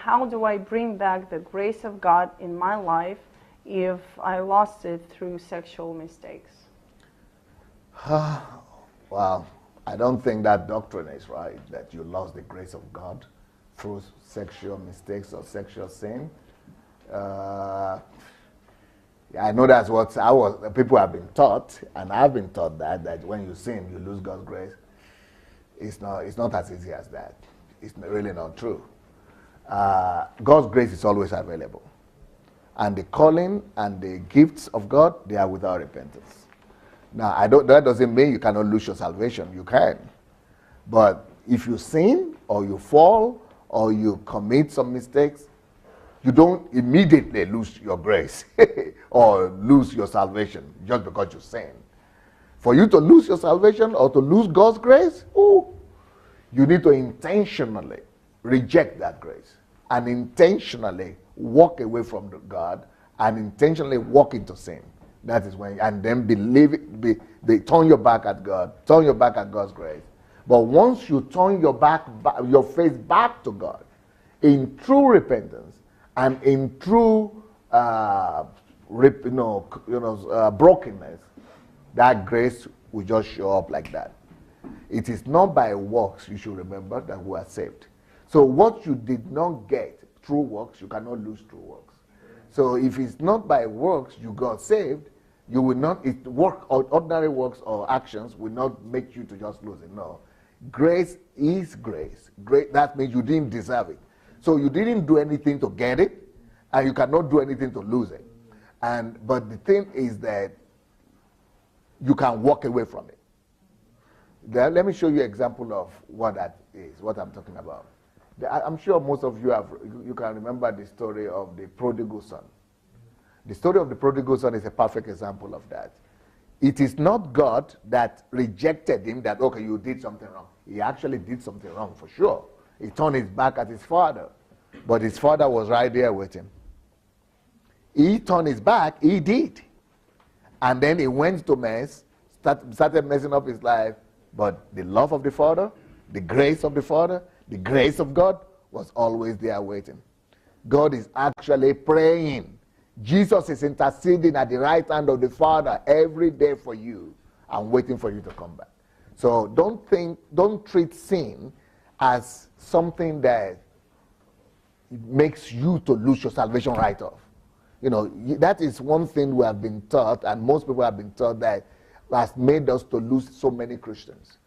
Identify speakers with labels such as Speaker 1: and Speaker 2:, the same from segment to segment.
Speaker 1: how do I bring back the grace of God in my life if I lost it through sexual mistakes?
Speaker 2: Well, I don't think that doctrine is right, that you lost the grace of God through sexual mistakes or sexual sin. I know that's what people have been taught, and I've been taught that when you sin, you lose God's grace. It's not as easy as that. It's really not true. God's grace is always available. And the calling and the gifts of God, they are without repentance. Now, that doesn't mean you cannot lose your salvation. You can. But if you sin, or you fall, or you commit some mistakes, you don't immediately lose your grace or lose your salvation just because you sin. For you to lose your salvation or to lose God's grace, you need to intentionally reject that grace and intentionally walk away from God and intentionally walk into sin. That is when, and then turn your back at God, turn your back at God's grace. But once you turn your face back to God in true repentance and in true brokenness, that grace will just show up like that. It is not by works, you should remember, that we are saved. So what you did not get through works, you cannot lose through works. So if it's not by works you got saved, you will not, ordinary works or actions will not make you to just lose it. No. Grace is grace. That means you didn't deserve it. So you didn't do anything to get it, and you cannot do anything to lose it. But the thing is that you can walk away from it. Let me show you an example of what that is, what I'm talking about. I'm sure most of you can remember the story of the prodigal son. The story of the prodigal son is a perfect example of that. It is not God that rejected him, that, okay, you did something wrong. He actually did something wrong, for sure. He turned his back at his father, but his father was right there with him. He turned his back, he did. And then he went to mess, started messing up his life, but the love of the father, the grace of the father, the grace of God was always there waiting. God is actually praying. Jesus is interceding at the right hand of the Father every day for you and waiting for you to come back. So don't treat sin as something that makes you to lose your salvation right off. You know, that is one thing we have been taught, and most people have been taught, that has made us to lose so many Christians.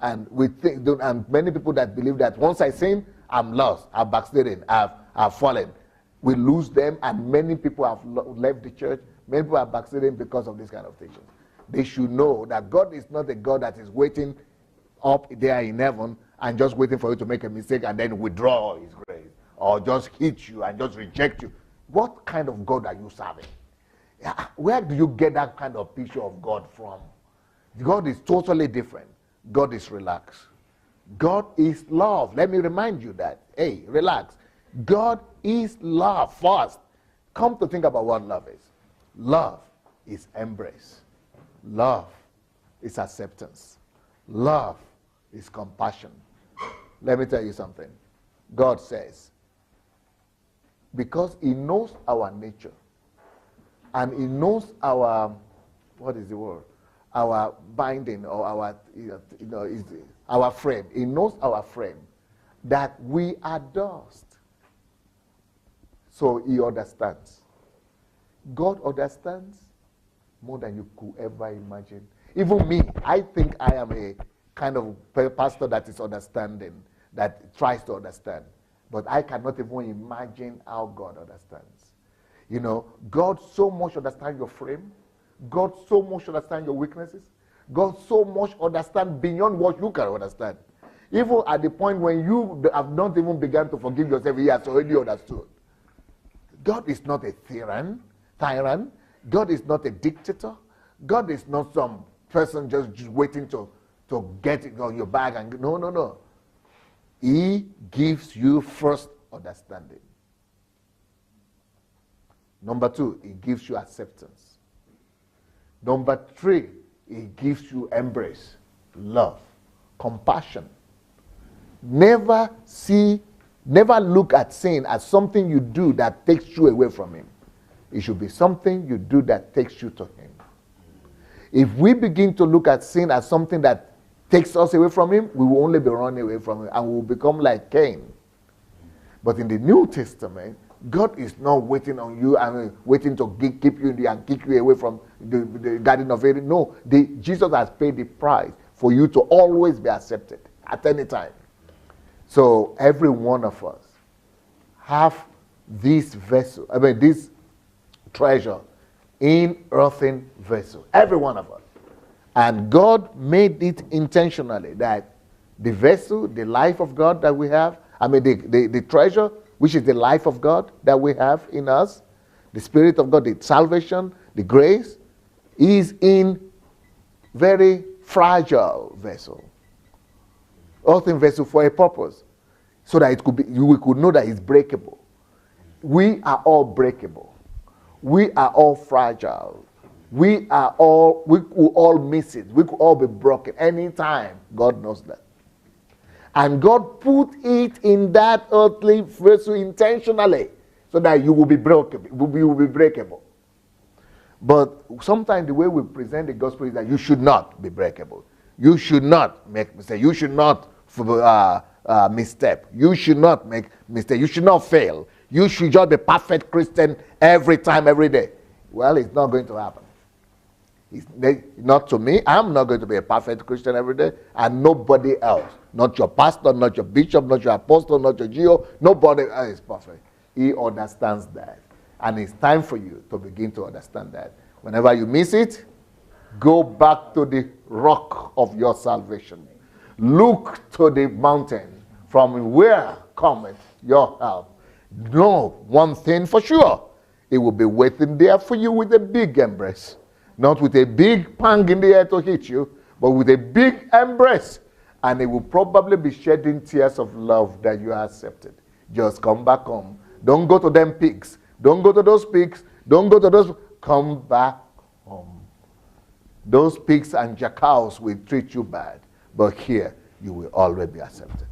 Speaker 2: And we think, and many people that believe that once I sin, I'm lost, I've backslidden, I've fallen. We lose them, and many people have left the church. Many people are backsliding because of this kind of teaching. They should know that God is not a God that is waiting up there in heaven and just waiting for you to make a mistake and then withdraw his grace, or just hit you and just reject you. What kind of God are you serving? Where do you get that kind of picture of God from? God is totally different. God is relaxed. God is love. Let me remind you that. Hey, relax. God is love first. Come to think about what love is. Love is embrace. Love is acceptance. Love is compassion. Let me tell you something. God says, because he knows our nature, and he knows our, what is the word? Our binding, or our, our frame. He knows our frame, that we are dust. So he understands. God understands more than you could ever imagine. Even me, I think I am a kind of pastor that is understanding, that tries to understand. But I cannot even imagine how God understands. You know, God so much understands your frame. God so much understands your weaknesses. God so much understands beyond what you can understand. Even at the point when you have not even begun to forgive yourself, he has already understood. God is not a tyrant. God is not a dictator. God is not some person just waiting to get it on your back. No. He gives you first understanding. Number 2, he gives you acceptance. Number 3, he gives you embrace, love, compassion. Never see Never look at sin as something you do that takes you away from him. It should be something you do that takes you to him. If we begin to look at sin as something that takes us away from him, we will only be running away from him and we will become like Cain. But in the New Testament, God is not waiting on you and waiting to keep you in there and kick you away from the Garden of Eden. No, Jesus has paid the price for you to always be accepted at any time. So every one of us have this vessel, this treasure in earthen vessel. Every one of us. And God made it intentionally that the vessel, the life of God that we have, the treasure, which is the life of God that we have in us, the Spirit of God, the salvation, the grace, is in very fragile vessel. Earthen vessel for a purpose. So that it could be, we could know that it's breakable. We are all breakable. We are all fragile. We could all miss it. We could all be broken anytime. God knows that. And God put it in that earthly vessel intentionally so that you will be broken. You will be breakable. But sometimes the way we present the gospel is that you should not be breakable. You should not make mistakes. You should not misstep. You should not make mistakes. You should not fail. You should just be perfect Christian every time, every day. Well, it's not going to happen. Not to me. I'm not going to be a perfect Christian every day, and nobody else. Not your pastor, not your bishop, not your apostle, not your GO. Nobody else is perfect. He understands that. And it's time for you to begin to understand that. Whenever you miss it, go back to the rock of your salvation. Look to the mountain from where cometh your help. Know one thing for sure. It will be waiting there for you with a big embrace. Not with a big pang in the air to hit you, but with a big embrace. And it will probably be shedding tears of love that you are accepted. Just come back home. Don't go to them pigs. Don't go to those pigs. Don't go to those. Come back home. Those pigs and jackals will treat you bad. But here, you will always be accepted.